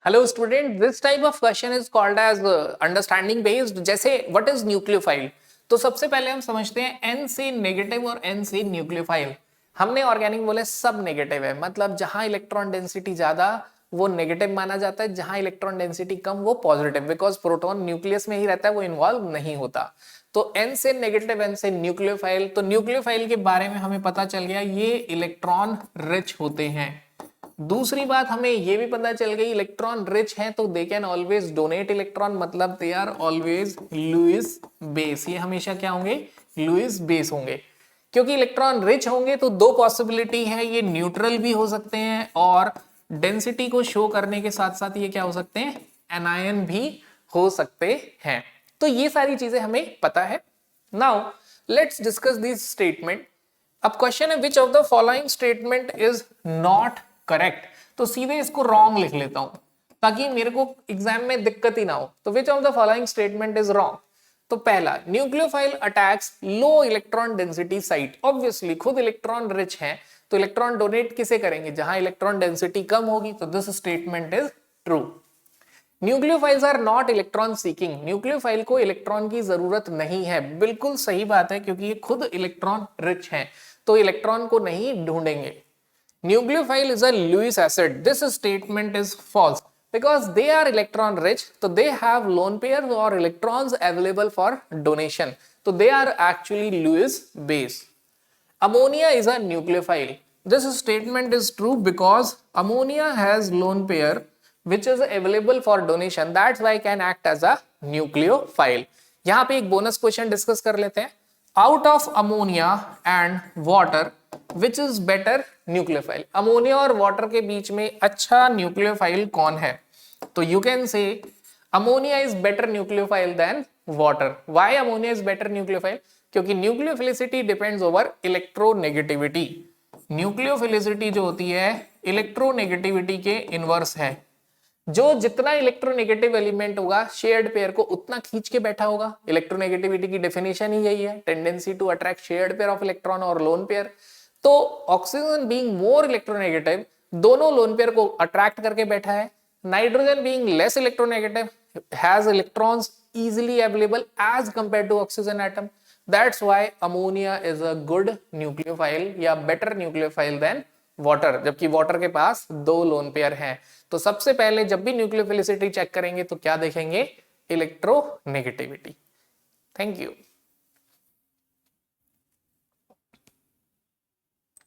Hello student, this type of question is called as understanding based. जैसे what is nucleophile. तो सबसे पहले हम समझते हैं एन से नेगेटिव और एन से न्यूक्लियोफाइल। हमने ऑर्गेनिक बोले सब नेगेटिव है, मतलब जहां इलेक्ट्रॉन डेंसिटी ज्यादा वो नेगेटिव माना जाता है, जहां इलेक्ट्रॉन डेंसिटी कम वो पॉजिटिव, बिकॉज प्रोटॉन न्यूक्लियस में ही रहता है, वो इन्वॉल्व नहीं होता। तो एन से नेगेटिव, एन से न्यूक्लियोफाइल। तो न्यूक्लियोफाइल के बारे में हमें पता चल गया ये इलेक्ट्रॉन रिच होते हैं। दूसरी बात हमें यह भी पता चल गई इलेक्ट्रॉन रिच हैं तो they can always donate electron, मतलब they are always Lewis base. ये हमेशा क्या होंगे? लुईस बेस होंगे। क्योंकि इलेक्ट्रॉन रिच होंगे तो दो पॉसिबिलिटी है, ये न्यूट्रल भी हो सकते हैं और डेंसिटी को शो करने के साथ साथ ये क्या हो सकते हैं? एनायन भी हो सकते हैं। तो ये सारी चीजें हमें पता है। Now let's discuss this statement. अब क्वेश्चन है which of the following statement is not correct. तो सीधे इसको रॉन्ग लिख लेता हूं ताकि मेरे को एग्जाम में दिक्कत ही ना हो। तो which of the following statement is wrong. तो पहला, nucleophile attacks low electron density site. Obviously खुद इलेक्ट्रॉन रिच है तो इलेक्ट्रॉन डोनेट किसे करेंगे? जहां इलेक्ट्रॉन डेंसिटी कम होगी। तो this statement is true. Nucleophiles are not electron seeking. Nucleophile को इलेक्ट्रॉन की जरूरत नहीं है। बिल्कुल सही बात है, क्योंकि ये खुद इलेक्ट्रॉन रिच है तो इलेक्ट्रॉन को नहीं ढूंढेंगे। Nucleophile is a Lewis acid. This statement is false because they are electron rich, so they have lone pairs or electrons available for donation. So they are actually Lewis base. Ammonia is a nucleophile. This statement is true because ammonia has lone pair which is available for donation. That's why it can act as a nucleophile. यहाँ पे एक bonus question discuss कर लेते हैं। Out of ammonia and water which is better nucleophile. Ammonia और water के बीच में अच्छा न्यूक्लियोफाइल कौन है? तो you can say ammonia is better nucleophile than water. Why ammonia is better nucleophile? क्योंकि nucleophilicity depends over electronegativity. Nucleophilicity जो होती है इलेक्ट्रोनेगेटिविटी के इनवर्स है। जो जितना इलेक्ट्रोनेगेटिव एलिमेंट होगा शेयर्ड पेयर को उतना खींच के बैठा होगा। इलेक्ट्रोनेगेटिविटी की डेफिनेशन ही यही है, tendency to attract shared pair of electron और लोन पेयर। तो ऑक्सीजन बीइंग मोर इलेक्ट्रोनेगेटिव दोनों लोन पेयर को अट्रैक्ट करके बैठा है। Nitrogen being less electronegative has electrons easily available as compared to oxygen atom. That's why ammonia is a good nucleophile या better nucleophile than water. जबकि water के पास दो lone pair हैं। तो सबसे पहले जब भी न्यूक्लियोफिलिसिटी चेक करेंगे तो क्या देखेंगे? इलेक्ट्रोनेगेटिविटी। Thank you.